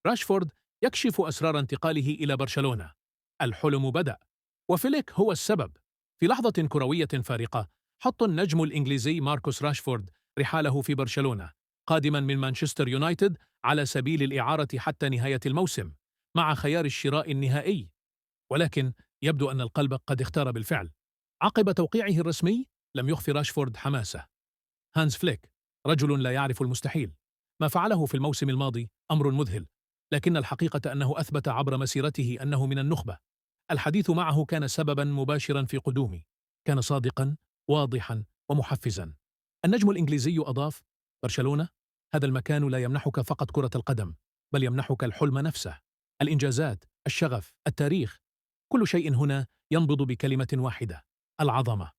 راشفورد يكشف أسرار انتقاله إلى برشلونة. الحلم بدأ، وفليك هو السبب. في لحظة كروية فارقة، حط النجم الإنجليزي ماركوس راشفورد رحاله في برشلونة، قادما من مانشستر يونايتد على سبيل الإعارة حتى نهاية الموسم، مع خيار الشراء النهائي. ولكن يبدو أن القلب قد اختار بالفعل. عقب توقيعه الرسمي، لم يخف راشفورد حماسه. هانز فليك رجل لا يعرف المستحيل. ما فعله في الموسم الماضي أمر مذهل، لكن الحقيقة أنه أثبت عبر مسيرته أنه من النخبة. الحديث معه كان سببا مباشرا في قدومي. كان صادقا، واضحا، ومحفزا. النجم الإنجليزي أضاف: برشلونة، هذا المكان لا يمنحك فقط كرة القدم، بل يمنحك الحلم نفسه. الإنجازات، الشغف، التاريخ، كل شيء هنا ينبض بكلمة واحدة: العظمة.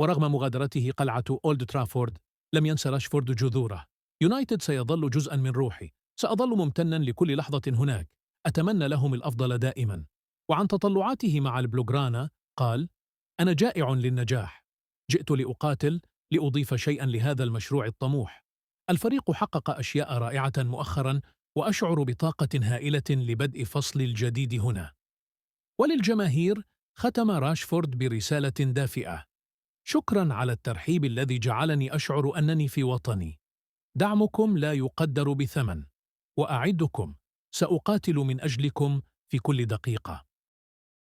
ورغم مغادرته قلعة أولد ترافورد، لم ينسى راشفورد جذوره. يونايتد سيظل جزءا من روحي. سأظل ممتنا لكل لحظة هناك. أتمنى لهم الأفضل دائما. وعن تطلعاته مع البلوغرانا قال: أنا جائع للنجاح. جئت لأقاتل، لأضيف شيئا لهذا المشروع الطموح. الفريق حقق أشياء رائعة مؤخرا، وأشعر بطاقة هائلة لبدء فصل الجديد هنا. وللجماهير، ختم راشفورد برسالة دافئة: شكرا على الترحيب الذي جعلني أشعر أنني في وطني. دعمكم لا يقدر بثمن، وأعدكم، سأقاتل من أجلكم في كل دقيقة.